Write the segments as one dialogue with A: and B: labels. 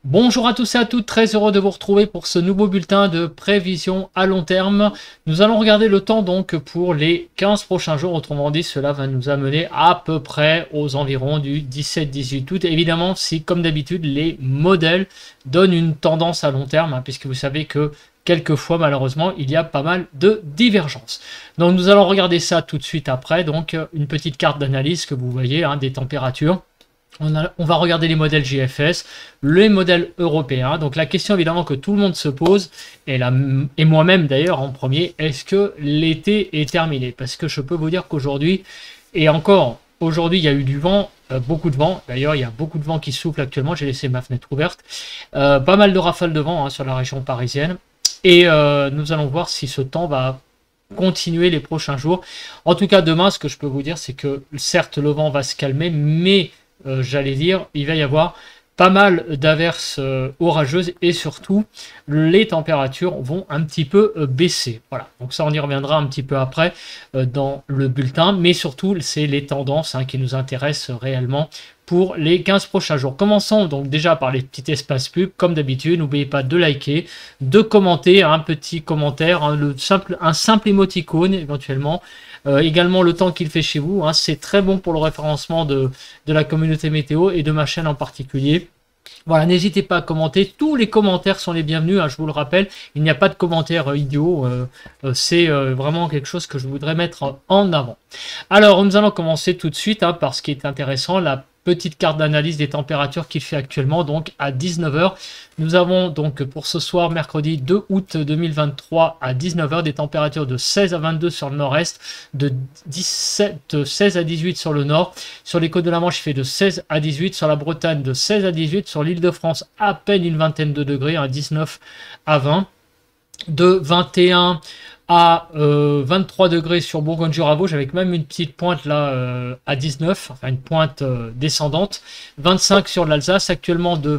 A: Bonjour à tous et à toutes, très heureux de vous retrouver pour ce nouveau bulletin de prévision à long terme. Nous allons regarder le temps donc pour les 15 prochains jours, autrement dit cela va nous amener à peu près aux environs du 17-18 août. Évidemment, si comme d'habitude les modèles donnent une tendance à long terme, puisque vous savez que quelquefois malheureusement il y a pas mal de divergences. Donc nous allons regarder ça tout de suite après, donc une petite carte d'analyse que vous voyez des températures. On va regarder les modèles GFS, les modèles européens. Donc la question évidemment que tout le monde se pose, et moi-même d'ailleurs en premier, est-ce que l'été est terminé? Parce que je peux vous dire qu'aujourd'hui, et encore aujourd'hui il y a eu du vent, beaucoup de vent. D'ailleurs il y a beaucoup de vent qui souffle actuellement, j'ai laissé ma fenêtre ouverte. Pas mal de rafales de vent sur la région parisienne. Et nous allons voir si ce temps va continuer les prochains jours. En tout cas demain, ce que je peux vous dire, c'est que certes le vent va se calmer, mais j'allais dire, il va y avoir pas mal d'averses orageuses et surtout les températures vont un petit peu baisser. Voilà, donc ça on y reviendra un petit peu après dans le bulletin, mais surtout c'est les tendances qui nous intéressent réellement pour les 15 prochains jours. Commençons donc déjà par les petits espaces pubs, comme d'habitude. N'oubliez pas de liker, de commenter, un petit commentaire, un simple émoticône éventuellement. Également le temps qu'il fait chez vous, c'est très bon pour le référencement de la communauté météo et de ma chaîne en particulier. Voilà, n'hésitez pas à commenter, tous les commentaires sont les bienvenus, je vous le rappelle, il n'y a pas de commentaires idiots, c'est vraiment quelque chose que je voudrais mettre en avant. Alors, nous allons commencer tout de suite par ce qui est intéressant, la petite carte d'analyse des températures qu'il fait actuellement, donc à 19 h. Nous avons donc pour ce soir, mercredi 2 août 2023, à 19 h, des températures de 16 à 22 sur le nord-est, de 16 à 18 sur le nord. Sur les côtes de la Manche, il fait de 16 à 18, sur la Bretagne de 16 à 18, sur l'île de France, à peine une vingtaine de degrés, 19 à 20, de 21 à 23 degrés sur Bourgogne-Dur-Avauge, avec même une petite pointe là à 19, enfin une pointe descendante, 25 sur l'Alsace, actuellement de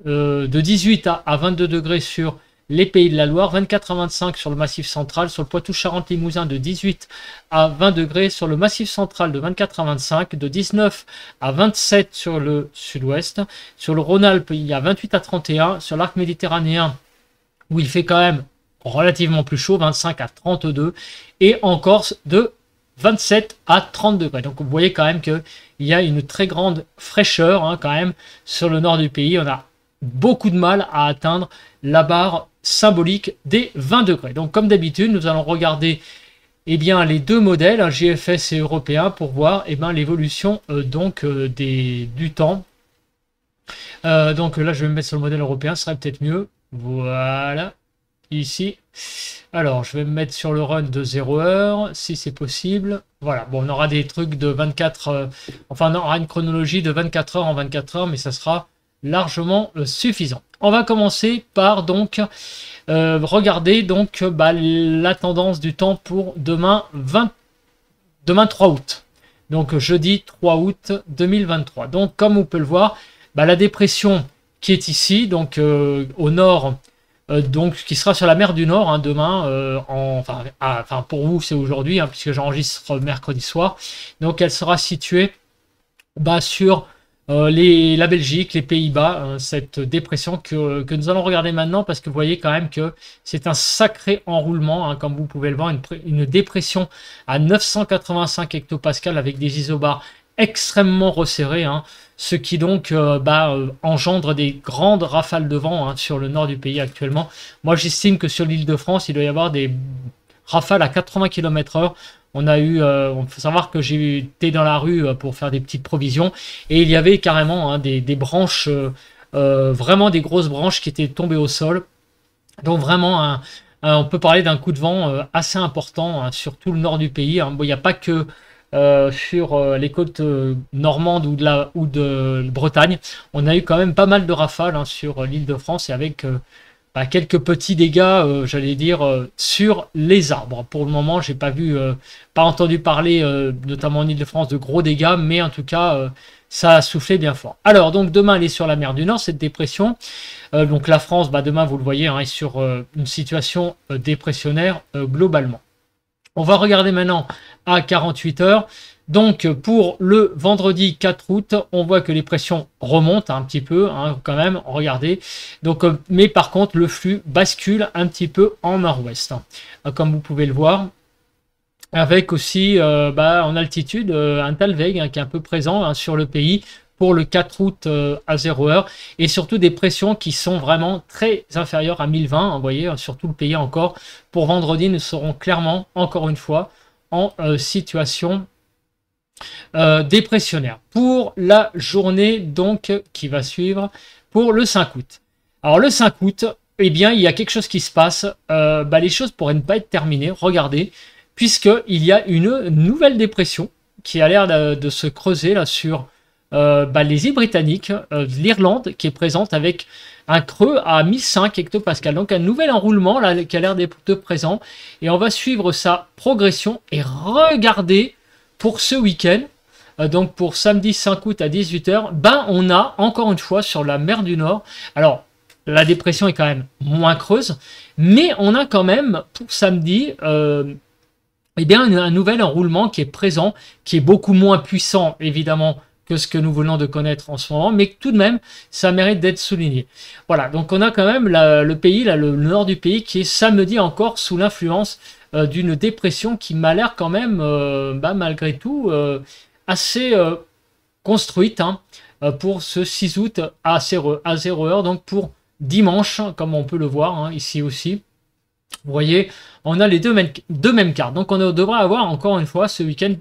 A: 18 à 22 degrés sur les Pays de la Loire, 24 à 25 sur le Massif central, sur le Poitou-Charentes-Limousin de 18 à 20 degrés, sur le Massif central de 24 à 25, de 19 à 27 sur le sud-ouest, sur le Rhône-Alpes il y a 28 à 31, sur l'arc méditerranéen où il fait quand même relativement plus chaud, 25 à 32, et en Corse de 27 à 30 degrés. Donc vous voyez quand même qu'il y a une très grande fraîcheur quand même sur le nord du pays. On a beaucoup de mal à atteindre la barre symbolique des 20 degrés. Donc comme d'habitude, nous allons regarder les deux modèles, GFS et européen, pour voir l'évolution du temps. Donc là, je vais me mettre sur le modèle européen, ce serait peut-être mieux. Voilà. Ici, alors je vais me mettre sur le run de 0 heure si c'est possible. Voilà, bon, on aura des trucs de 24 enfin on aura une chronologie de 24 heures en 24 heures, mais ça sera largement suffisant. On va commencer par donc regarder donc la tendance du temps pour demain 3 août. Donc jeudi 3 août 2023. Donc comme on peut le voir, la dépression qui est ici, donc au nord, donc qui sera sur la mer du Nord demain, enfin pour vous c'est aujourd'hui puisque j'enregistre mercredi soir, donc elle sera située sur la Belgique, les Pays-Bas, cette dépression que nous allons regarder maintenant, parce que vous voyez quand même que c'est un sacré enroulement, comme vous pouvez le voir, une dépression à 985 hectopascales avec des isobars extrêmement resserrés, ce qui donc engendre des grandes rafales de vent sur le nord du pays actuellement. Moi j'estime que sur l'île de France il doit y avoir des rafales à 80 km/h. On a eu, il faut savoir que j'ai été dans la rue pour faire des petites provisions, et il y avait carrément des branches, vraiment des grosses branches qui étaient tombées au sol. Donc vraiment on peut parler d'un coup de vent assez important sur tout le nord du pays. Bon, il n'y a pas que sur les côtes normandes ou de Bretagne. On a eu quand même pas mal de rafales sur l'île de France, et avec quelques petits dégâts, j'allais dire, sur les arbres. Pour le moment, j'ai pas entendu parler, notamment en Île-de-France, de gros dégâts, mais en tout cas, ça a soufflé bien fort. Alors, donc demain, elle est sur la mer du Nord, cette dépression. Donc la France, demain, vous le voyez, est sur une situation dépressionnaire globalement. On va regarder maintenant à 48 heures. Donc pour le vendredi 4 août, on voit que les pressions remontent un petit peu, hein, quand même, regardez. Donc, mais par contre, le flux bascule un petit peu en nord-ouest, hein, comme vous pouvez le voir. Avec aussi en altitude un Talweg, hein, qui est un peu présent, hein, sur le pays pour le 4 août à 0 heure, et surtout des pressions qui sont vraiment très inférieures à 1020, hein, vous voyez, sur tout le pays encore. Pour vendredi, nous serons clairement, encore une fois, en situation dépressionnaire. Pour la journée donc qui va suivre, pour le 5 août. Alors le 5 août, eh bien, il y a quelque chose qui se passe. Les choses pourraient ne pas être terminées, regardez, puisqu'il y a une nouvelle dépression qui a l'air de se creuser là sur les îles britanniques, l'Irlande, qui est présente avec un creux à 1005 hectopascal. Donc un nouvel enroulement là, qui a l'air d'être présent. Et on va suivre sa progression et regarder pour ce week-end. Donc pour samedi 5 août à 18 h, on a encore une fois sur la mer du Nord. Alors la dépression est quand même moins creuse, mais on a quand même pour samedi un nouvel enroulement qui est présent, qui est beaucoup moins puissant évidemment que ce que nous venons de connaître en ce moment, mais tout de même, ça mérite d'être souligné. Voilà, donc on a quand même le pays, là, le nord du pays, qui est samedi encore sous l'influence d'une dépression qui m'a l'air quand même, malgré tout, assez construite, hein, pour ce 6 août à 0 heure, donc pour dimanche, comme on peut le voir, hein, ici aussi. Vous voyez, on a les deux mêmes cartes. Donc on devra avoir encore une fois ce week-end,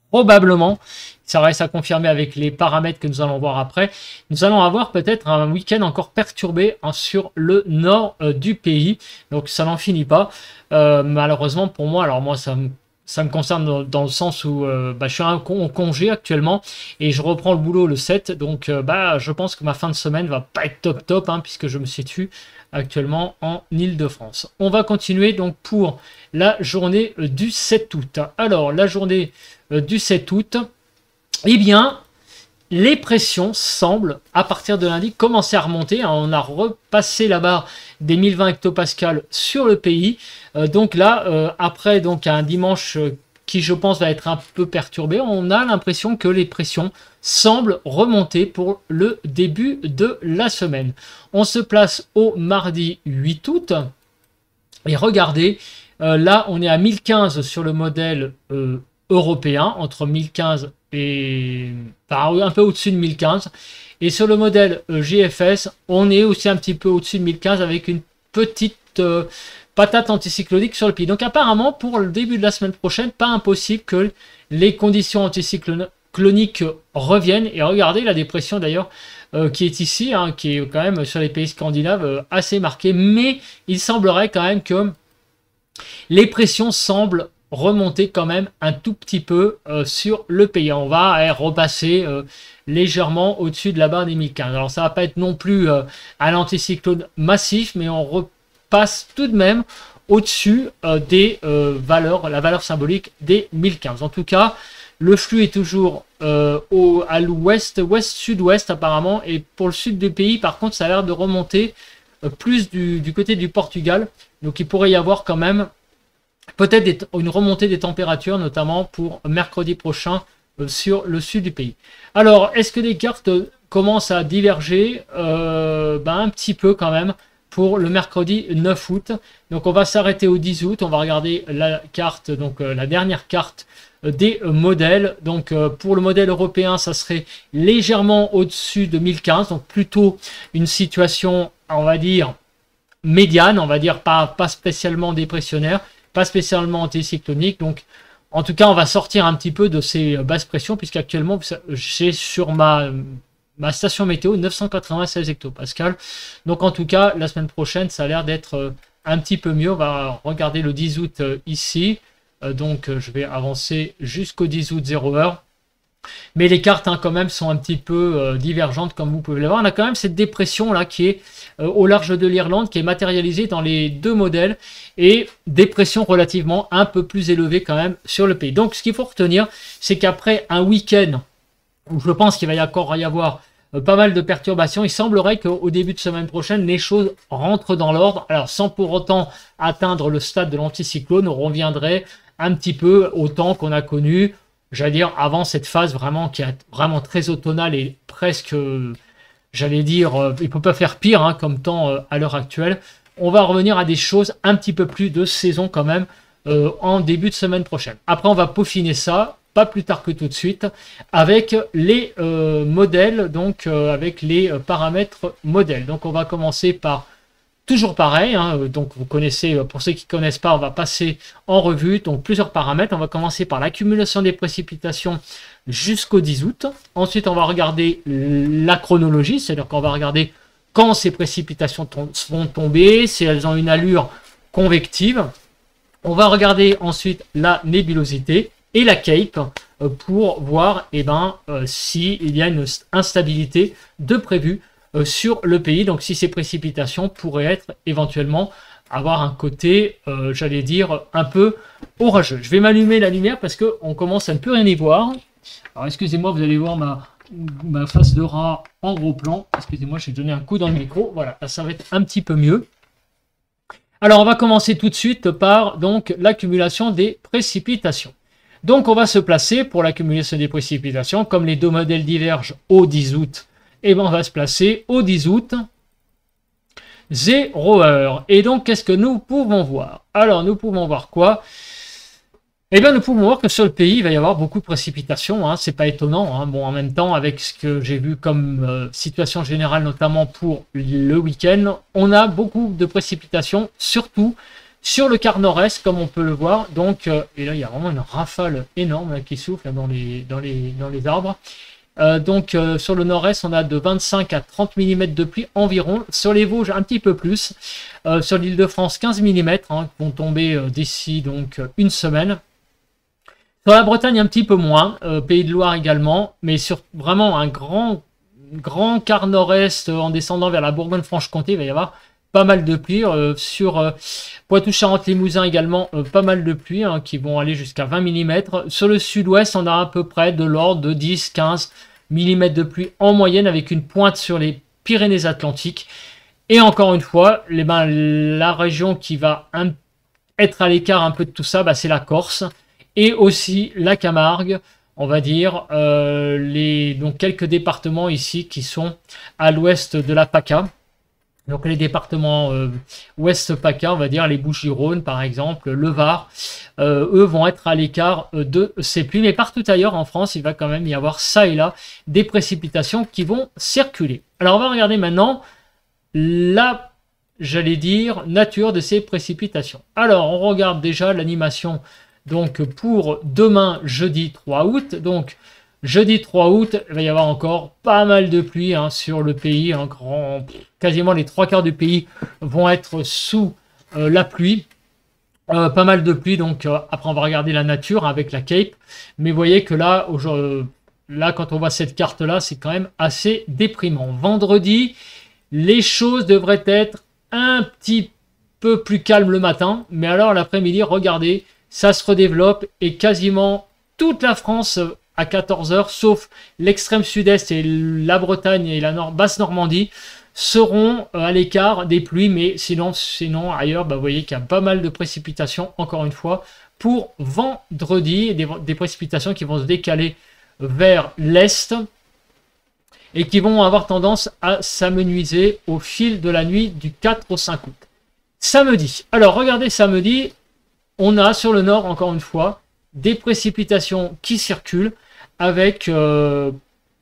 A: probablement, ça reste à confirmer avec les paramètres que nous allons voir après, nous allons avoir peut-être un week-end encore perturbé, hein, sur le nord du pays. Donc ça n'en finit pas. Malheureusement pour moi, alors moi ça me concerne dans le sens où je suis en congé actuellement et je reprends le boulot le 7. Donc je pense que ma fin de semaine va pas être top, hein, puisque je me situe actuellement en Île-de-France. On va continuer donc pour la journée du 7 août. Alors la journée du 7 août, eh bien, les pressions semblent, à partir de lundi, commencer à remonter. On a repassé la barre des 1020 hectopascales sur le pays. Donc là, après donc un dimanche qui, je pense, va être un peu perturbé, on a l'impression que les pressions semblent remonter pour le début de la semaine. On se place au mardi 8 août. Et regardez, là, on est à 1015 sur le modèle européen, entre 1015 et un peu au-dessus de 1015. Et sur le modèle GFS, on est aussi un petit peu au-dessus de 1015 avec une petite patate anticyclonique sur le pied. Donc apparemment, pour le début de la semaine prochaine, pas impossible que les conditions anticycloniques reviennent. Et regardez la dépression d'ailleurs qui est ici, hein, qui est quand même sur les pays scandinaves assez marquée. Mais il semblerait quand même que les pressions semblent remonter quand même un tout petit peu sur le pays. On va repasser légèrement au-dessus de la barre des 1015. Alors ça va pas être non plus un anticyclone massif, mais on repasse tout de même au-dessus des valeurs, la valeur symbolique des 1015. En tout cas, le flux est toujours à l'ouest, ouest-sud-ouest apparemment, et pour le sud du pays, par contre, ça a l'air de remonter plus du côté du Portugal. Donc il pourrait y avoir quand même peut-être une remontée des températures, notamment pour mercredi prochain sur le sud du pays. Alors, est-ce que les cartes commencent à diverger un petit peu quand même pour le mercredi 9 août. Donc on va s'arrêter au 10 août. On va regarder la carte, donc la dernière carte des modèles. Donc pour le modèle européen, ça serait légèrement au-dessus de 1015. Donc plutôt une situation, on va dire, médiane. On va dire pas spécialement dépressionnaire, pas spécialement anticyclonique. Donc en tout cas, on va sortir un petit peu de ces basses pressions, puisqu'actuellement, j'ai sur ma station météo 996 hectopascales. Donc en tout cas, la semaine prochaine, ça a l'air d'être un petit peu mieux. On va regarder le 10 août ici. Donc je vais avancer jusqu'au 10 août 0 heure. Mais les cartes quand même sont un petit peu divergentes, comme vous pouvez le voir. On a quand même cette dépression là qui est au large de l'Irlande, qui est matérialisée dans les deux modèles, et dépression relativement un peu plus élevée quand même sur le pays. Donc ce qu'il faut retenir, c'est qu'après un week-end où je pense qu'il va encore y avoir pas mal de perturbations, il semblerait qu'au début de semaine prochaine, les choses rentrent dans l'ordre. Alors sans pour autant atteindre le stade de l'anticyclone, on reviendrait un petit peu au temps qu'on a connu, j'allais dire, avant cette phase vraiment qui est vraiment très automnale et presque, j'allais dire, il ne peut pas faire pire hein, comme temps à l'heure actuelle. On va revenir à des choses un petit peu plus de saison quand même en début de semaine prochaine. Après, on va peaufiner ça, pas plus tard que tout de suite, avec les modèles, donc avec les paramètres modèles. Donc, on va commencer par toujours pareil, hein, donc vous connaissez, pour ceux qui ne connaissent pas, on va passer en revue, donc plusieurs paramètres. On va commencer par l'accumulation des précipitations jusqu'au 10 août. Ensuite, on va regarder la chronologie, c'est-à-dire qu'on va regarder quand ces précipitations vont tomber, si elles ont une allure convective. On va regarder ensuite la nébulosité et la CAPE pour voir s'il y a une instabilité de prévu sur le pays, donc si ces précipitations pourraient être éventuellement avoir un côté, j'allais dire, un peu orageux. Je vais m'allumer la lumière parce qu'on commence à ne plus rien y voir. Alors excusez-moi, vous allez voir ma face de rat en gros plan. Excusez-moi, j'ai donné un coup dans le micro. Voilà, là, ça va être un petit peu mieux. Alors on va commencer tout de suite par donc l'accumulation des précipitations. Donc on va se placer pour l'accumulation des précipitations, comme les deux modèles divergent au 10 août. Et on va se placer au 10 août, 0 heure. Et donc, qu'est-ce que nous pouvons voir? Alors, nous pouvons voir quoi? Eh bien, nous pouvons voir que sur le pays, il va y avoir beaucoup de précipitations. Hein, c'est pas étonnant. Hein. Bon, en même temps, avec ce que j'ai vu comme situation générale, notamment pour le week-end, on a beaucoup de précipitations, surtout sur le quart nord-est, comme on peut le voir. Donc, et là, il y a vraiment une rafale énorme là, qui souffle là, dans les arbres. Sur le nord-est, on a de 25 à 30 mm de pluie environ. Sur les Vosges, un petit peu plus. Sur l'île de France, 15 mm hein, qui vont tomber d'ici donc une semaine. Sur la Bretagne, un petit peu moins. Pays de Loire également. Mais sur vraiment un grand quart nord-est en descendant vers la Bourgogne-Franche-Comté, il va y avoir pas mal de pluie. Sur Poitou-Charentes-Limousin également, pas mal de pluie hein, qui vont aller jusqu'à 20 mm. Sur le sud-ouest, on a à peu près de l'ordre de 10-15 mm de pluie en moyenne avec une pointe sur les Pyrénées-Atlantiques. Et encore une fois, la région qui va être à l'écart un peu de tout ça, c'est la Corse et aussi la Camargue. On va dire donc quelques départements ici qui sont à l'ouest de la PACA. Donc les départements ouest PACA, on va dire les Bouches-du-Rhône par exemple, le Var, eux vont être à l'écart de ces pluies. Mais partout ailleurs en France, il va quand même y avoir ça et là des précipitations qui vont circuler. Alors on va regarder maintenant la, j'allais dire, nature de ces précipitations. Alors on regarde déjà l'animation donc pour demain jeudi 3 août. Donc jeudi 3 août, il va y avoir encore pas mal de pluie hein, sur le pays. Quasiment les 3/4 du pays vont être sous la pluie. Pas mal de pluie, donc après on va regarder la nature avec la CAPE. Mais vous voyez que là, quand on voit cette carte-là, c'est quand même assez déprimant. Vendredi, les choses devraient être un petit peu plus calmes le matin. Mais alors l'après-midi, regardez, ça se redéveloppe et quasiment toute la France à 14 h, sauf l'extrême sud-est et la Bretagne et la basse Normandie, seront à l'écart des pluies, mais sinon ailleurs, vous voyez qu'il y a pas mal de précipitations, encore une fois, pour vendredi, des précipitations qui vont se décaler vers l'est et qui vont avoir tendance à s'amenuiser au fil de la nuit du 4 au 5 août. Samedi, alors regardez samedi, on a sur le nord, encore une fois, des précipitations qui circulent avec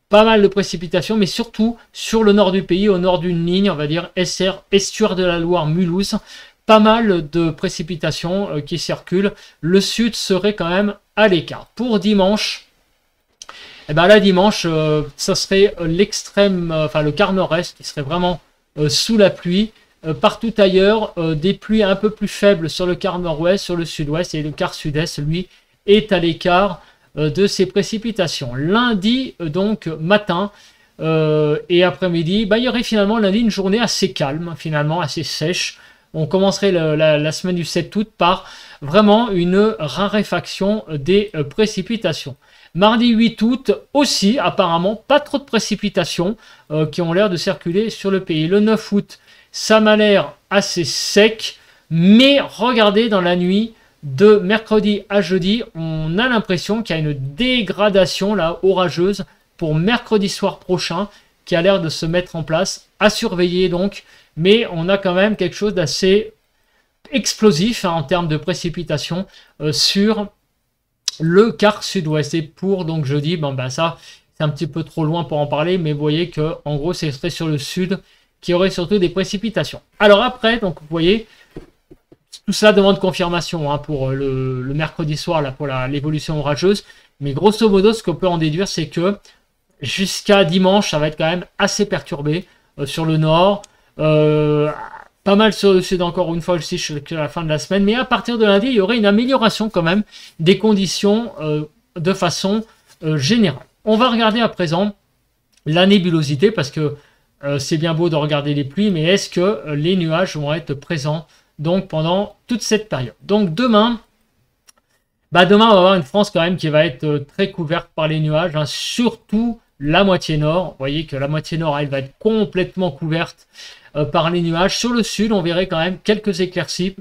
A: pas mal de précipitations, mais surtout sur le nord du pays, au nord d'une ligne, on va dire estuaire de la Loire, Mulhouse, pas mal de précipitations qui circulent. Le sud serait quand même à l'écart. Pour dimanche, là dimanche, ça serait l'extrême, le quart nord-est qui serait vraiment sous la pluie. Partout ailleurs, des pluies un peu plus faibles sur le quart nord-ouest, sur le sud-ouest, et le quart sud-est, lui, est à l'écart de ces précipitations. Lundi, donc, matin et après-midi, il y aurait finalement lundi une journée assez calme, finalement, assez sèche. On commencerait la semaine du 7 août par vraiment une raréfaction des précipitations. Mardi 8 août aussi, apparemment, pas trop de précipitations qui ont l'air de circuler sur le pays. Le 9 août, ça m'a l'air assez sec, mais regardez dans la nuit de mercredi à jeudi, on a l'impression qu'il y a une dégradation là, orageuse pour mercredi soir prochain qui a l'air de se mettre en place, à surveiller donc, mais on a quand même quelque chose d'assez explosif en termes de précipitations sur le quart sud-ouest. Et pour donc jeudi, ça c'est un petit peu trop loin pour en parler, mais vous voyez que en gros ce serait sur le sud qui aurait surtout des précipitations. Alors après, donc vous voyez, tout ça demande confirmation pour le mercredi soir là, pour l'évolution orageuse. Mais grosso modo, ce qu'on peut en déduire, c'est que jusqu'à dimanche, ça va être quand même assez perturbé sur le nord. Pas mal sur le sud encore une fois aussi jusqu'à la fin de la semaine. Mais à partir de lundi, il y aurait une amélioration quand même des conditions de façon générale. On va regarder à présent la nébulosité parce que c'est bien beau de regarder les pluies, mais est-ce que les nuages vont être présents donc pendant toute cette période? Donc demain, demain on va avoir une France quand même qui va être très couverte par les nuages, surtout la moitié nord. Vous voyez que la moitié nord, elle va être complètement couverte par les nuages. Sur le sud, on verrait quand même quelques éclaircies.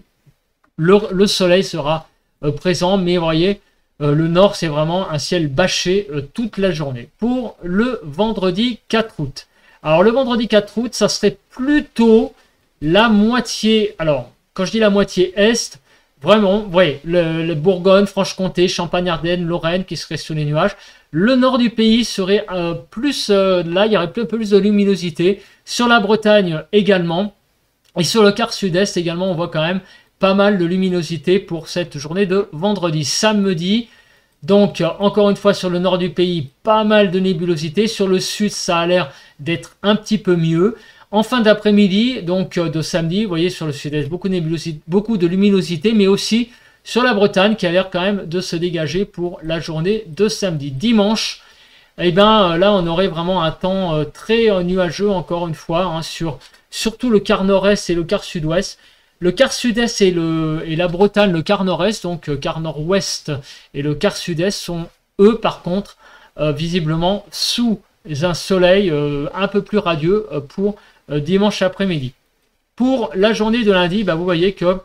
A: Le soleil sera présent, mais vous voyez, le nord, c'est vraiment un ciel bâché toute la journée. Pour le vendredi 4 août. Alors le vendredi 4 août, ça serait plutôt la moitié, alors quand je dis la moitié est, vraiment, vous voyez, le Bourgogne, Franche-Comté, Champagne-Ardenne, Lorraine qui seraient sous les nuages. Le nord du pays serait plus, là il y aurait un peu plus de luminosité. Sur la Bretagne également. Et sur le quart sud-est également, on voit quand même pas mal de luminosité pour cette journée de vendredi. Samedi, donc encore une fois sur le nord du pays, pas mal de nébulosité. Sur le sud, ça a l'air d'être un petit peu mieux. En fin d'après-midi, donc de samedi, vous voyez sur le sud-est, beaucoup de luminosité, mais aussi sur la Bretagne qui a l'air quand même de se dégager pour la journée de samedi. Dimanche, eh bien là on aurait vraiment un temps très nuageux encore une fois sur surtout le quart nord-est et le quart sud-ouest. Le quart sud-est et la Bretagne, le quart nord-est, donc quart nord-ouest et le quart sud-est sont eux par contre visiblement sous un soleil un peu plus radieux pour dimanche après-midi. Pour la journée de lundi, vous voyez que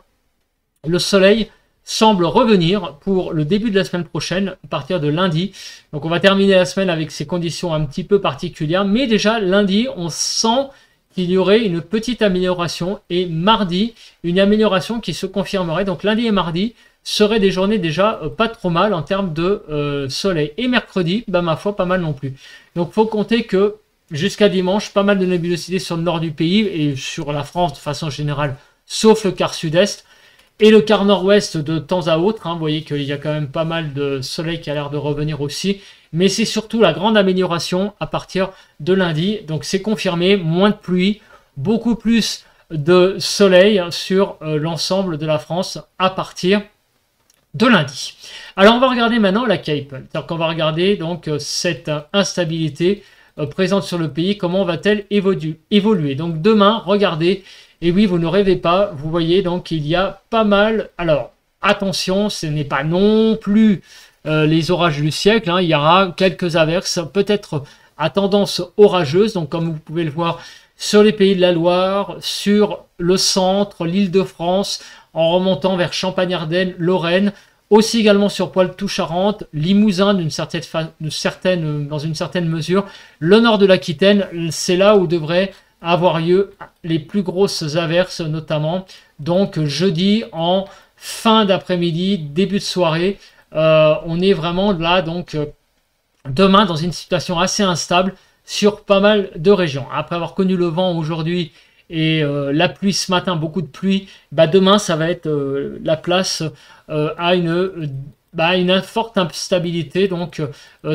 A: le soleil semble revenir pour le début de la semaine prochaine, à partir de lundi. Donc on va terminer la semaine avec ces conditions un petit peu particulières, mais déjà lundi, on sent qu'il y aurait une petite amélioration, et mardi, une amélioration qui se confirmerait. Donc lundi et mardi seraient des journées déjà pas trop mal en termes de soleil. Et mercredi, ma foi, pas mal non plus. Donc il faut compter que jusqu'à dimanche, pas mal de nébulosité sur le nord du pays et sur la France de façon générale, sauf le quart sud-est. Et le quart nord-ouest de temps à autre, vous voyez qu'il y a quand même pas mal de soleil qui a l'air de revenir aussi. Mais c'est surtout la grande amélioration à partir de lundi. Donc c'est confirmé, moins de pluie, beaucoup plus de soleil sur l'ensemble de la France à partir de lundi. Alors on va regarder maintenant la Cape. C'est-à-dire qu'on va regarder donc cette instabilité présente sur le pays, comment va-t-elle évoluer. Donc demain, regardez. Et oui, vous ne rêvez pas, vous voyez donc il y a pas mal. Alors, attention, ce n'est pas non plus les orages du siècle. Il y aura quelques averses, peut-être à tendance orageuse. Donc, comme vous pouvez le voir, sur les pays de la Loire, sur le centre, l'Île-de-France, en remontant vers Champagne-Ardenne, Lorraine. Aussi également sur Poitou-Charentes, Limousin dans une certaine mesure. Le nord de l'Aquitaine, c'est là où devrait avoir lieu les plus grosses averses notamment. Donc jeudi en fin d'après-midi, début de soirée, on est vraiment là donc demain dans une situation assez instable sur pas mal de régions. Après avoir connu le vent aujourd'hui et la pluie ce matin, beaucoup de pluie, demain ça va être la place à une forte instabilité donc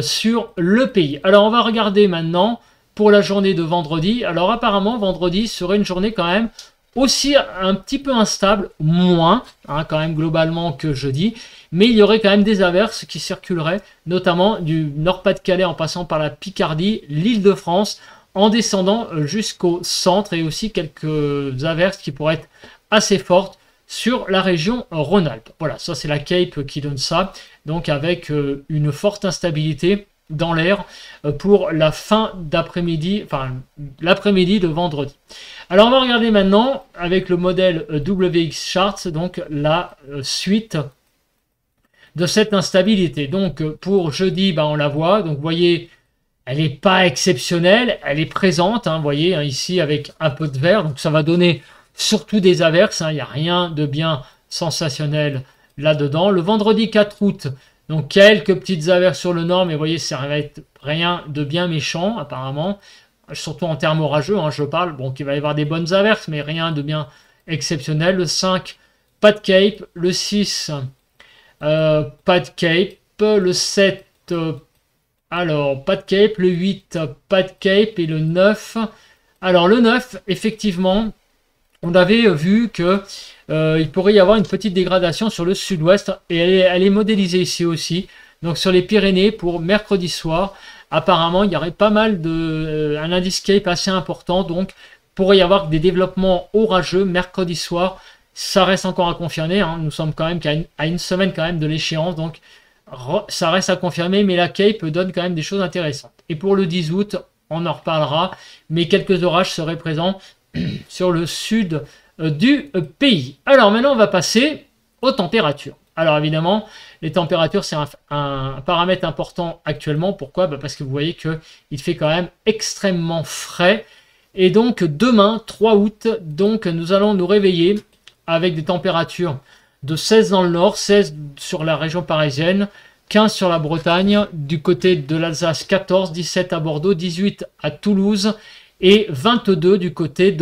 A: sur le pays. Alors on va regarder maintenant pour la journée de vendredi. Alors apparemment vendredi serait une journée quand même aussi un petit peu instable, moins quand même globalement que jeudi, mais il y aurait quand même des averses qui circuleraient, notamment du Nord-Pas-de-Calais en passant par la Picardie, l'Île-de-France, en descendant jusqu'au centre, et aussi quelques averses qui pourraient être assez fortes sur la région Rhône-Alpes. Voilà, ça c'est la Cape qui donne ça, donc avec une forte instabilité dans l'air pour la fin d'après-midi, enfin l'après-midi de vendredi. Alors on va regarder maintenant avec le modèle WX Charts, donc la suite de cette instabilité. Donc pour jeudi, bah, on la voit. Donc vous voyez, elle n'est pas exceptionnelle, elle est présente, hein, vous voyez, hein, ici avec un peu de vert. Donc ça va donner surtout des averses, hein, il n'y a rien de bien sensationnel là-dedans. Le vendredi 4 août, donc quelques petites averses sur le nord, mais vous voyez, ça va être rien de bien méchant apparemment, surtout en termes orageux, hein, je parle. Bon, qu'il va y avoir des bonnes averses, mais rien de bien exceptionnel. Le 5, pas de Cape. Le 6, pas de Cape. Le 7, alors pas de Cape. Le 8, pas de Cape. Et le 9, alors le 9, effectivement, on avait vu que il pourrait y avoir une petite dégradation sur le sud-ouest, et elle est modélisée ici aussi, donc sur les Pyrénées pour mercredi soir. Apparemment, il y aurait pas mal de un indice Cape assez important, donc pourrait y avoir des développements orageux mercredi soir. Ça reste encore à confirmer, hein. Nous sommes quand même à une semaine quand même de l'échéance, donc ça reste à confirmer, mais la Cape donne quand même des choses intéressantes. Et pour le 10 août, on en reparlera, mais quelques orages seraient présents sur le sud du pays. Alors maintenant, on va passer aux températures. Alors évidemment, les températures, c'est un paramètre important actuellement. Pourquoi? Parce que vous voyez qu'il fait quand même extrêmement frais. Et donc demain, 3 août, donc nous allons nous réveiller avec des températures de 16 dans le nord, 16 sur la région parisienne, 15 sur la Bretagne, du côté de l'Alsace 14, 17 à Bordeaux, 18 à Toulouse et 22 du côté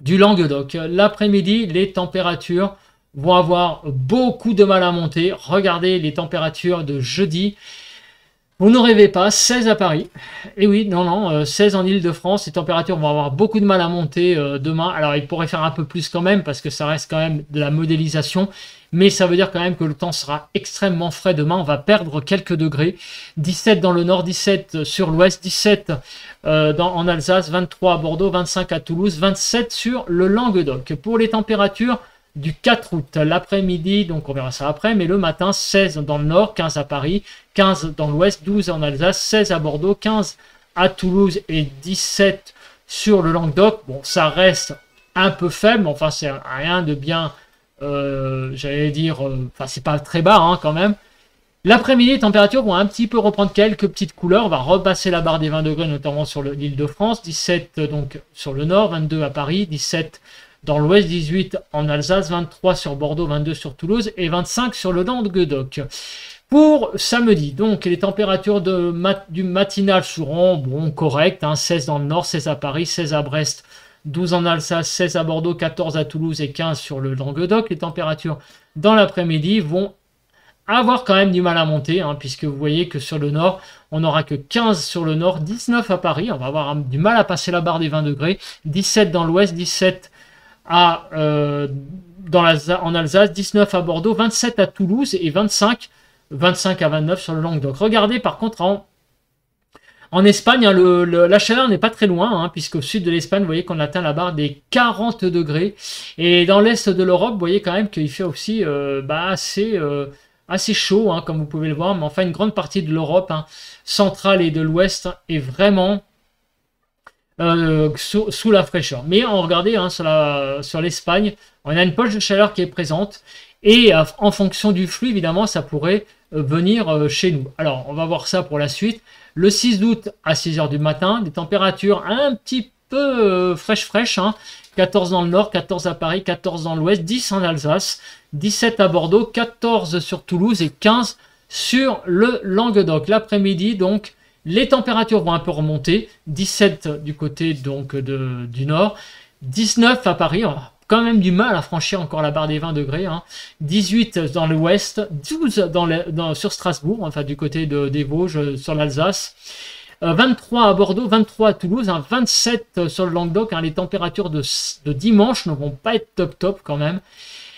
A: du Languedoc. L'après-midi, les températures vont avoir beaucoup de mal à monter. Regardez les températures de jeudi. Vous ne rêvez pas, 16 à Paris. Et oui, non, 16 en Île-de-France. Les températures vont avoir beaucoup de mal à monter demain. Alors, il pourrait faire un peu plus quand même, parce que ça reste quand même de la modélisation. Mais ça veut dire quand même que le temps sera extrêmement frais demain. On va perdre quelques degrés. 17 dans le nord, 17 sur l'ouest, 17 en Alsace, 23 à Bordeaux, 25 à Toulouse, 27 sur le Languedoc. Pour les températures du 4 août, l'après-midi, donc on verra ça après, mais le matin, 16 dans le nord, 15 à Paris, 15 dans l'ouest, 12 en Alsace, 16 à Bordeaux, 15 à Toulouse et 17 sur le Languedoc. Bon, ça reste un peu faible, mais enfin, c'est rien de bien, j'allais dire, enfin, c'est pas très bas hein, quand même. L'après-midi, les températures vont un petit peu reprendre quelques petites couleurs. On va repasser la barre des 20 degrés, notamment sur l'île de France. 17 donc sur le nord, 22 à Paris, 17 dans l'ouest, 18 en Alsace, 23 sur Bordeaux, 22 sur Toulouse et 25 sur le Languedoc. Pour samedi, donc les températures du matinal seront bon, correctes, hein, 16 dans le nord, 16 à Paris, 16 à Brest, 12 en Alsace, 16 à Bordeaux, 14 à Toulouse et 15 sur le Languedoc. Les températures dans l'après-midi vont avoir quand même du mal à monter, hein, puisque vous voyez que sur le nord, on n'aura que 15 sur le nord, 19 à Paris, on va avoir du mal à passer la barre des 20 degrés, 17 dans l'ouest, 17 en Alsace, 19 à Bordeaux, 27 à Toulouse et 25 à 29 sur le Languedoc. Regardez par contre en Espagne, hein, la chaleur n'est pas très loin, hein, puisqu'au sud de l'Espagne, vous voyez qu'on atteint la barre des 40 degrés. Et dans l'est de l'Europe, vous voyez quand même qu'il fait aussi assez chaud, hein, comme vous pouvez le voir. Mais enfin, une grande partie de l'Europe hein, centrale et de l'ouest est vraiment sous la fraîcheur. Mais regardez hein, sur l'Espagne, on a une poche de chaleur qui est présente. Et en fonction du flux, évidemment, ça pourrait venir chez nous. Alors, on va voir ça pour la suite. Le 6 août à 6 h du matin, des températures un petit peu fraîches, hein. 14 dans le nord, 14 à Paris, 14 dans l'ouest, 10 en Alsace, 17 à Bordeaux, 14 sur Toulouse et 15 sur le Languedoc. L'après-midi, donc, les températures vont un peu remonter. 17 du côté donc du nord, 19 à Paris. On a quand même du mal à franchir encore la barre des 20 degrés. Hein. 18 dans l'ouest, 12 sur Strasbourg, enfin du côté des Vosges, sur l'Alsace. 23 à Bordeaux, 23 à Toulouse, hein, 27 sur le Languedoc. Hein, les températures de dimanche ne vont pas être top quand même.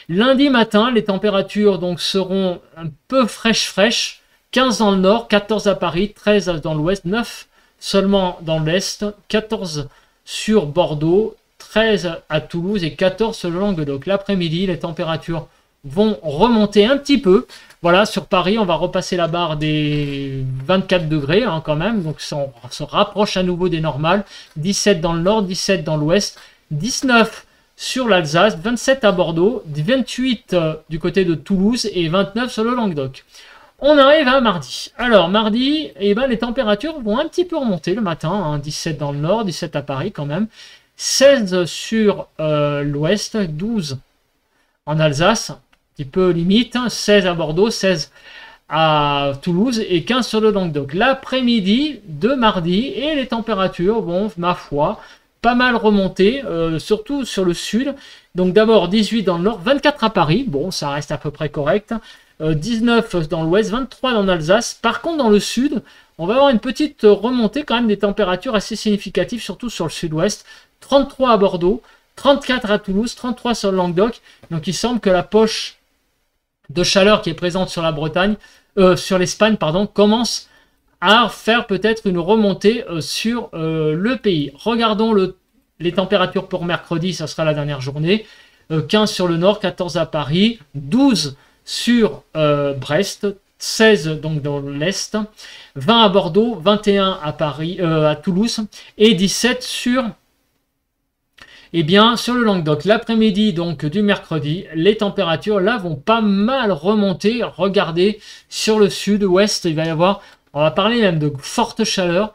A: Lundi matin, les températures donc seront un peu fraîches. 15 dans le nord, 14 à Paris, 13 dans l'ouest, 9 seulement dans l'est, 14 sur Bordeaux, 13 à Toulouse et 14 sur le Languedoc. L'après-midi, les températures vont remonter un petit peu. Voilà, sur Paris, on va repasser la barre des 24 degrés hein, quand même. Donc, on se rapproche à nouveau des normales. 17 dans le nord, 17 dans l'ouest, 19 sur l'Alsace, 27 à Bordeaux, 28 du côté de Toulouse et 29 sur le Languedoc. On arrive à mardi. Alors mardi, eh ben, les températures vont un petit peu remonter le matin, hein, 17 dans le nord, 17 à Paris quand même, 16 sur l'ouest, 12 en Alsace, un petit peu limite, hein, 16 à Bordeaux, 16 à Toulouse et 15 sur le Languedoc. L'après-midi de mardi, et les températures vont, ma foi, pas mal remonter, surtout sur le sud. Donc d'abord 18 dans le nord, 24 à Paris, bon ça reste à peu près correct, 19 dans l'ouest, 23 dans l'Alsace. Par contre dans le sud, on va avoir une petite remontée quand même des températures assez significatives, surtout sur le sud-ouest, 33 à Bordeaux, 34 à Toulouse, 33 sur le Languedoc. Donc il semble que la poche de chaleur qui est présente sur la Bretagne, sur l'Espagne, pardon, commence à faire peut-être une remontée sur le pays. Regardons les températures pour mercredi, ça sera la dernière journée. 15 sur le nord, 14 à Paris, 12 sur Brest, 16 donc dans l'Est, 20 à Bordeaux, 21 à Paris, à Toulouse et 17 sur... Eh bien, sur le Languedoc, l'après-midi donc du mercredi, les températures là vont pas mal remonter. Regardez, sur le sud-ouest, il va y avoir, on va parler même de forte chaleur,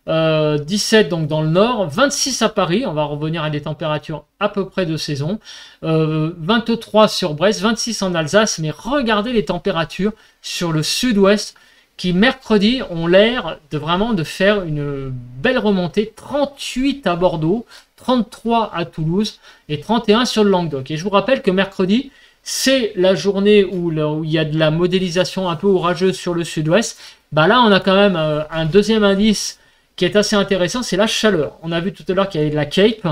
A: 17 donc dans le nord, 26 à Paris, on va revenir à des températures à peu près de saison, 23 sur Brest, 26 en Alsace, mais regardez les températures sur le sud-ouest qui mercredi ont l'air de vraiment de faire une belle remontée, 38 à Bordeaux, 33 à Toulouse et 31 sur le Languedoc. Et je vous rappelle que mercredi, c'est la journée où il y a de la modélisation un peu orageuse sur le sud-ouest. Bah là, on a quand même un deuxième indice qui est assez intéressant, c'est la chaleur. On a vu tout à l'heure qu'il y avait de la Cape,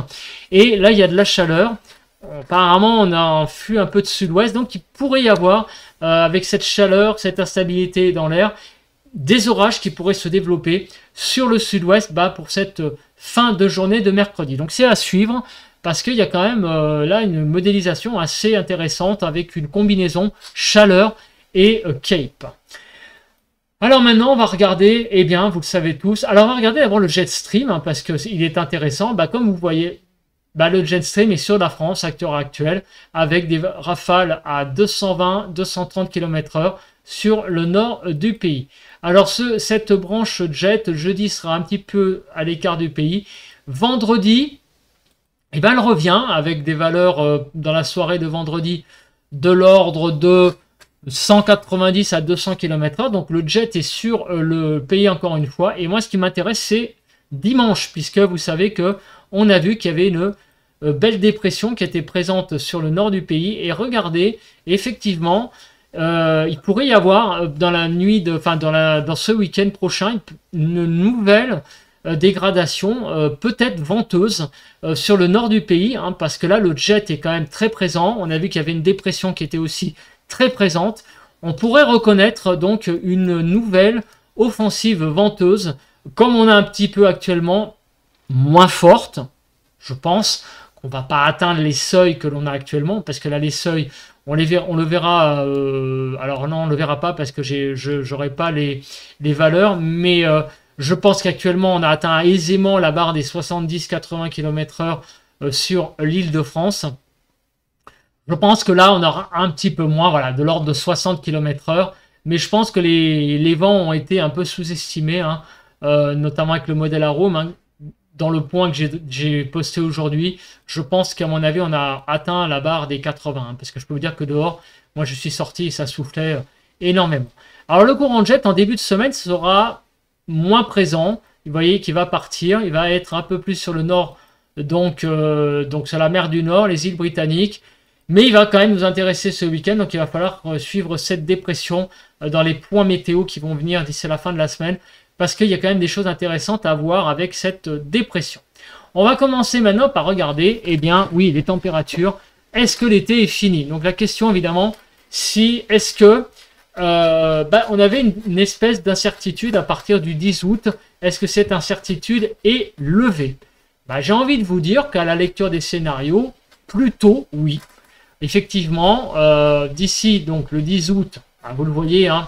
A: et là, il y a de la chaleur. Apparemment, on a un flux un peu de sud-ouest, donc il pourrait y avoir, avec cette chaleur, cette instabilité dans l'air, des orages qui pourraient se développer sur le sud-ouest pour cette fin de journée de mercredi. Donc c'est à suivre parce qu'il y a quand même là une modélisation assez intéressante avec une combinaison chaleur et Cape. Alors maintenant on va regarder, eh bien vous le savez tous, alors on va regarder d'abord le jet stream hein, parce qu'il est intéressant. Comme vous voyez, le jet stream est sur la France à l'heure actuelle avec des rafales à 220-230 km/h sur le nord du pays. Alors cette branche jet, jeudi, sera un petit peu à l'écart du pays. Vendredi, elle revient avec des valeurs dans la soirée de vendredi de l'ordre de 190 à 200 km/h. Donc le jet est sur le pays encore une fois. Et moi, ce qui m'intéresse, c'est dimanche, puisque vous savez que on a vu qu'il y avait une belle dépression qui était présente sur le nord du pays. Et regardez, effectivement, il pourrait y avoir dans la nuit dans ce week-end prochain une nouvelle dégradation peut-être venteuse sur le nord du pays hein, parce que là le jet est quand même très présent. On a vu qu'il y avait une dépression qui était aussi très présente. On pourrait reconnaître donc une nouvelle offensive venteuse comme on a un petit peu actuellement, moins forte. Je pense qu'on va pas atteindre les seuils que l'on a actuellement parce que là les seuils on le verra, alors non, on ne le verra pas parce que je n'aurai pas les valeurs, mais je pense qu'actuellement, on a atteint aisément la barre des 70-80 km/h sur l'île de France. Je pense que là, on aura un petit peu moins, voilà, de l'ordre de 60 km/h, mais je pense que les vents ont été un peu sous-estimés, hein, notamment avec le modèle Arome, hein. Dans le point que j'ai posté aujourd'hui, je pense qu'à mon avis, on a atteint la barre des 80. Hein, parce que je peux vous dire que dehors, moi je suis sorti et ça soufflait énormément. Alors le courant de jet en début de semaine sera moins présent. Vous voyez qu'il va partir. Il va être un peu plus sur le nord, donc sur la mer du Nord, les îles britanniques. Mais il va quand même nous intéresser ce week-end. Donc il va falloir suivre cette dépression dans les points météo qui vont venir d'ici la fin de la semaine. Parce qu'il y a quand même des choses intéressantes à voir avec cette dépression. On va commencer maintenant par regarder, eh bien, oui, les températures. Est-ce que l'été est fini? Donc la question, évidemment, est-ce que on avait une espèce d'incertitude à partir du 10 août. Est-ce que cette incertitude est levée? J'ai envie de vous dire qu'à la lecture des scénarios, plutôt oui. Effectivement, d'ici donc le 10 août, vous le voyez, hein,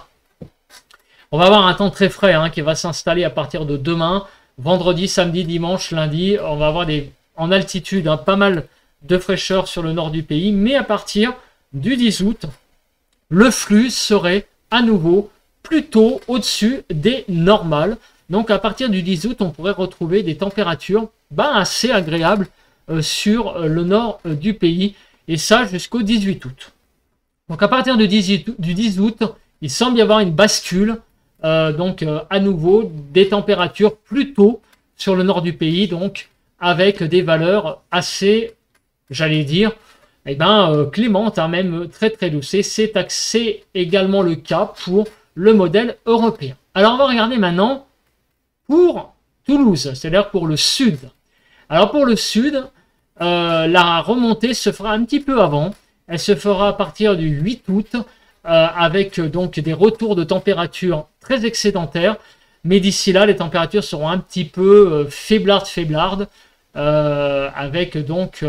A: on va avoir un temps très frais hein, qui va s'installer à partir de demain, vendredi, samedi, dimanche, lundi. On va avoir en altitude pas mal de fraîcheur sur le nord du pays, mais à partir du 10 août, le flux serait à nouveau plutôt au-dessus des normales. Donc à partir du 10 août, on pourrait retrouver des températures assez agréables sur le nord du pays, et ça jusqu'au 18 août. Donc à partir du 10 août, il semble y avoir une bascule, à nouveau des températures plutôt sur le nord du pays, donc avec des valeurs assez, j'allais dire, clémentes, hein, même très très douces. Et c'est également le cas pour le modèle européen. Alors on va regarder maintenant pour Toulouse, c'est-à-dire pour le sud. Alors pour le sud, la remontée se fera un petit peu avant. Elle se fera à partir du 8 août, avec donc des retours de température très excédentaires. Mais d'ici là, les températures seront un petit peu faiblardes, avec donc...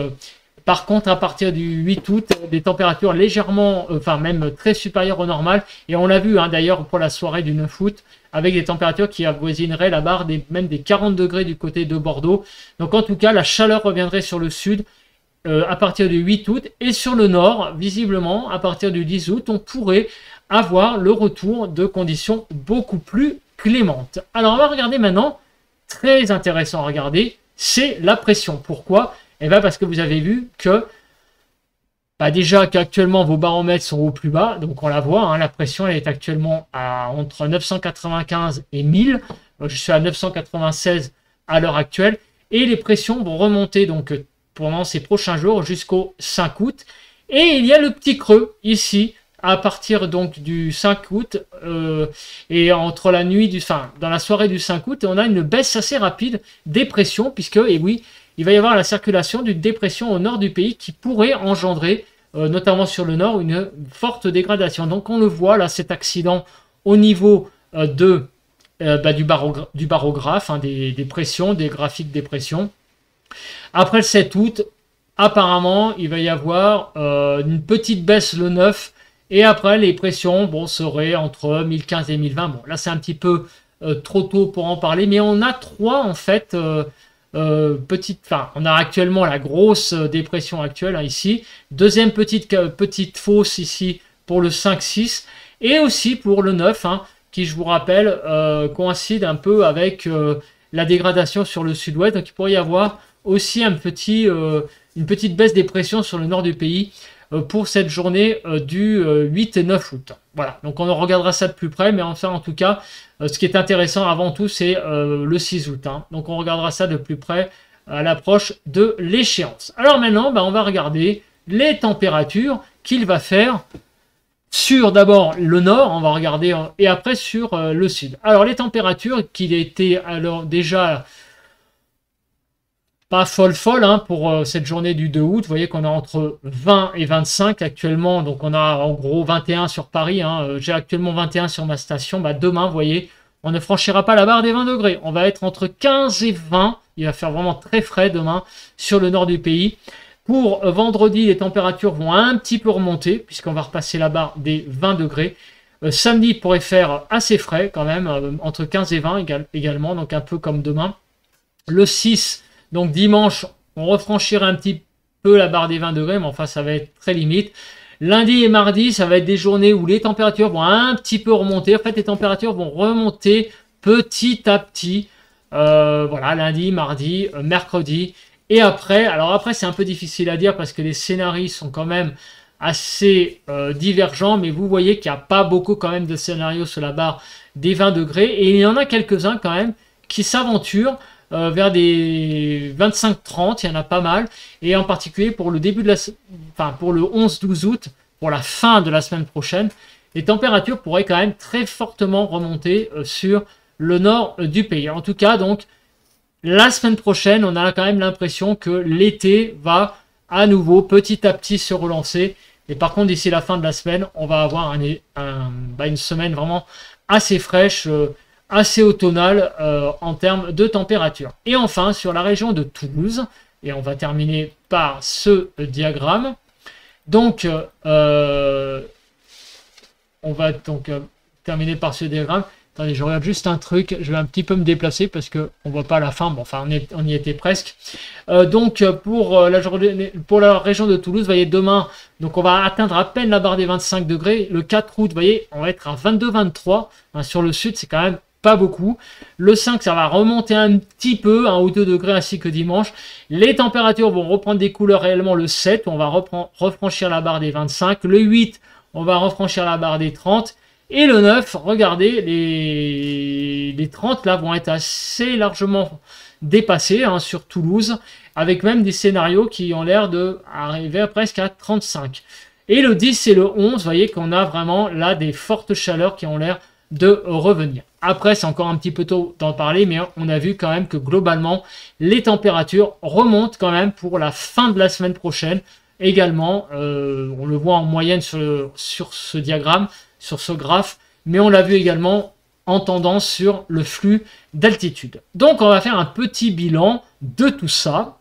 A: par contre, à partir du 8 août, des températures légèrement, même très supérieures au normal. Et on l'a vu, hein, d'ailleurs, pour la soirée du 9 août, avec des températures qui avoisineraient la barre même des 40 degrés du côté de Bordeaux. Donc en tout cas, la chaleur reviendrait sur le sud à partir du 8 août. Et sur le nord, visiblement, à partir du 10 août, on pourrait avoir le retour de conditions beaucoup plus clémentes. Alors on va regarder maintenant, très intéressant à regarder, c'est la pression. Pourquoi ? Eh bien parce que vous avez vu que déjà qu'actuellement vos baromètres sont au plus bas, donc on la voit, hein, la pression elle est actuellement entre 995 et 1000, je suis à 996 à l'heure actuelle, et les pressions vont remonter donc pendant ces prochains jours jusqu'au 5 août, et il y a le petit creux ici, à partir donc du 5 août, et entre la nuit dans la soirée du 5 août, on a une baisse assez rapide des pressions, puisque, et oui, il va y avoir la circulation d'une dépression au nord du pays qui pourrait engendrer, notamment sur le nord, une forte dégradation. Donc on le voit là, cet accident au niveau du barographe, hein, des pressions, des graphiques des pressions. Après le 7 août, apparemment, il va y avoir une petite baisse le 9, et après les pressions seraient entre 1015 et 1020. Bon, là c'est un petit peu trop tôt pour en parler, mais on a trois en fait... on a actuellement la grosse dépression actuelle, hein, ici. Deuxième petite fosse ici pour le 5-6. Et aussi pour le 9, hein, qui, je vous rappelle, coïncide un peu avec la dégradation sur le sud-ouest. Donc il pourrait y avoir aussi une petite baisse des pressions sur le nord du pays pour cette journée du 8 et 9 août. Voilà, donc on regardera ça de plus près, mais enfin en tout cas, ce qui est intéressant avant tout, c'est le 6 août. Hein. Donc on regardera ça de plus près à l'approche de l'échéance. Alors maintenant, on va regarder les températures qu'il va faire sur d'abord le nord, on va regarder, et après sur le sud. Alors les températures qu'il était alors déjà... pas folle, hein, pour cette journée du 2 août. Vous voyez qu'on a entre 20 et 25 actuellement. Donc on a en gros 21 sur Paris. Hein. J'ai actuellement 21 sur ma station. Demain, vous voyez, on ne franchira pas la barre des 20 degrés. On va être entre 15 et 20. Il va faire vraiment très frais demain sur le nord du pays. Pour vendredi, les températures vont un petit peu remonter puisqu'on va repasser la barre des 20 degrés. Samedi, il pourrait faire assez frais quand même, entre 15 et 20 également. Donc un peu comme demain. Le 6... donc dimanche, on refranchira un petit peu la barre des 20 degrés, mais enfin ça va être très limite. Lundi et mardi, ça va être des journées où les températures vont un petit peu remonter. En fait, les températures vont remonter petit à petit. Voilà, lundi, mardi, mercredi. Et après, alors après c'est un peu difficile à dire parce que les scénarios sont quand même assez divergents, mais vous voyez qu'il n'y a pas beaucoup quand même de scénarios sur la barre des 20 degrés. Et il y en a quelques-uns quand même qui s'aventurent vers des 25-30, il y en a pas mal, et en particulier pour le début de pour le 11-12 août, pour la fin de la semaine prochaine, les températures pourraient quand même très fortement remonter sur le nord du pays. En tout cas, donc, la semaine prochaine, on a quand même l'impression que l'été va à nouveau petit à petit se relancer, et par contre, d'ici la fin de la semaine, on va avoir une semaine vraiment assez fraîche, assez automnale en termes de température. Et enfin, sur la région de Toulouse, et on va terminer par ce diagramme. Donc, on va donc terminer par ce diagramme. Attendez, je regarde juste un truc. Je vais un petit peu me déplacer parce qu'on ne voit pas la fin. Bon, enfin, on y était presque. Donc, pour la région de Toulouse, vous voyez, demain, donc on va atteindre à peine la barre des 25 degrés. Le 4 août, vous voyez, on va être à 22-23. Hein, sur le sud, c'est quand même pas beaucoup. Le 5, ça va remonter un petit peu, 1 ou 2 degrés, ainsi que dimanche. Les températures vont reprendre des couleurs réellement le 7. On va refranchir la barre des 25. Le 8, on va refranchir la barre des 30. Et le 9, regardez, les 30 là vont être assez largement dépassés hein, sur Toulouse, avec même des scénarios qui ont l'air d'arriver presque à 35. Et le 10 et le 11, vous voyez qu'on a vraiment là des fortes chaleurs qui ont l'air de revenir. Après, c'est encore un petit peu tôt d'en parler, mais on a vu quand même que globalement, les températures remontent quand même pour la fin de la semaine prochaine. Également, on le voit en moyenne sur ce diagramme, sur ce graphe, mais on l'a vu également en tendance sur le flux d'altitude. Donc on va faire un petit bilan de tout ça.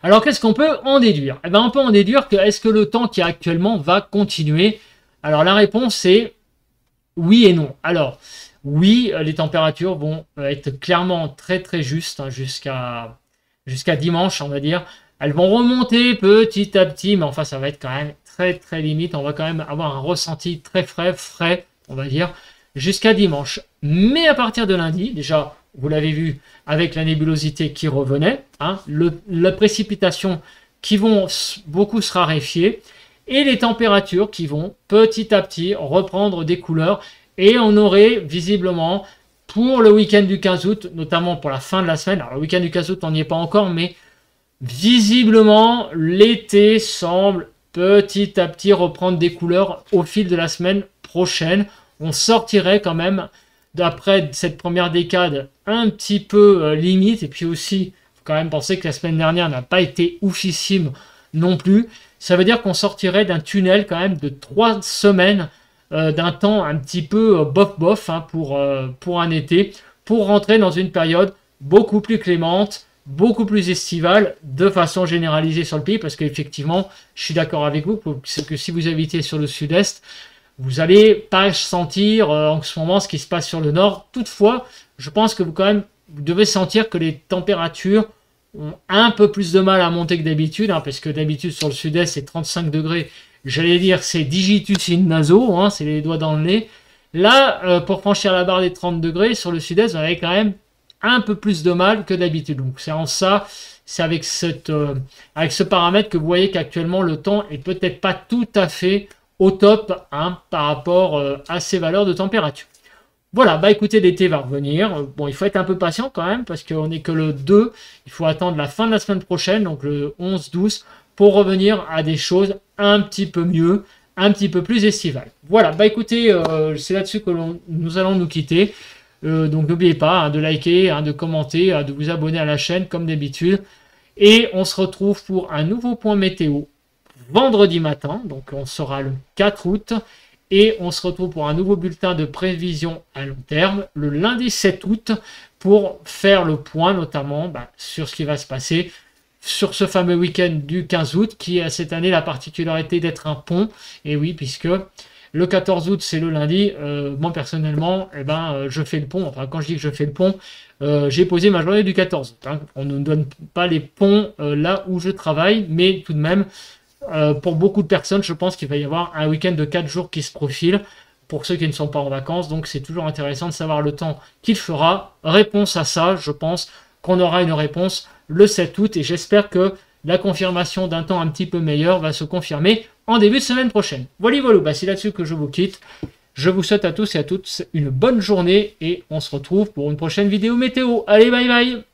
A: Alors qu'est-ce qu'on peut en déduire? Eh bien, on peut en déduire que est-ce que le temps qui est actuellement va continuer? Alors la réponse est oui et non. Alors oui, les températures vont être clairement très très justes hein, jusqu'à dimanche, on va dire. Elles vont remonter petit à petit, mais enfin ça va être quand même très très limite. On va quand même avoir un ressenti très frais, on va dire, jusqu'à dimanche. Mais à partir de lundi, déjà, vous l'avez vu avec la nébulosité qui revenait, hein, la précipitation qui vont beaucoup se raréfier et les températures qui vont petit à petit reprendre des couleurs. Et on aurait visiblement pour le week-end du 15 août, notamment pour la fin de la semaine, alors le week-end du 15 août on n'y est pas encore, mais visiblement l'été semble petit à petit reprendre des couleurs au fil de la semaine prochaine. On sortirait quand même, d'après cette première décade, un petit peu limite. Et puis aussi, il faut quand même penser que la semaine dernière n'a pas été oufissime non plus. Ça veut dire qu'on sortirait d'un tunnel quand même de 3 semaines, d'un temps un petit peu bof hein, pour un été, pour rentrer dans une période beaucoup plus clémente, beaucoup plus estivale de façon généralisée sur le pays, parce qu'effectivement, je suis d'accord avec vous, c'est que si vous habitez sur le sud-est, vous n'allez pas sentir en ce moment ce qui se passe sur le nord. Toutefois, je pense que vous devez sentir que les températures ont un peu plus de mal à monter que d'habitude, hein, parce que d'habitude sur le sud-est c'est 35 degrés, j'allais dire c'est digitus in naso, hein, c'est les doigts dans le nez. Là, pour franchir la barre des 30 degrés, sur le sud-est, vous avez quand même un peu plus de mal que d'habitude. Donc c'est en ça, c'est avec ce paramètre que vous voyez qu'actuellement le temps est peut-être pas tout à fait au top hein, par rapport à ces valeurs de température. Voilà, bah écoutez, l'été va revenir. Bon, il faut être un peu patient quand même, parce qu'on n'est que le 2. Il faut attendre la fin de la semaine prochaine, donc le 11-12, pour revenir à des choses un petit peu mieux, un petit peu plus estivales. Voilà, bah écoutez, c'est là-dessus que nous allons nous quitter. Donc n'oubliez pas hein, de liker, hein, de commenter, de vous abonner à la chaîne comme d'habitude. Et on se retrouve pour un nouveau point météo vendredi matin. Donc on sera le 4 août. Et on se retrouve pour un nouveau bulletin de prévision à long terme le lundi 7 août pour faire le point notamment sur ce qui va se passer sur ce fameux week-end du 15 août qui a cette année la particularité d'être un pont. Et oui, puisque le 14 août, c'est le lundi. Moi, personnellement, je fais le pont. Enfin, quand je dis que je fais le pont, j'ai posé ma journée du 14 août. Hein. On ne donne pas les ponts là où je travaille, mais tout de même, pour beaucoup de personnes, je pense qu'il va y avoir un week-end de 4 jours qui se profile pour ceux qui ne sont pas en vacances. Donc, c'est toujours intéressant de savoir le temps qu'il fera. Réponse à ça, je pense qu'on aura une réponse le 7 août. Et j'espère que la confirmation d'un temps un petit peu meilleur va se confirmer en début de semaine prochaine. Voilà, c'est là-dessus que je vous quitte. Je vous souhaite à tous et à toutes une bonne journée et on se retrouve pour une prochaine vidéo météo. Allez, bye bye!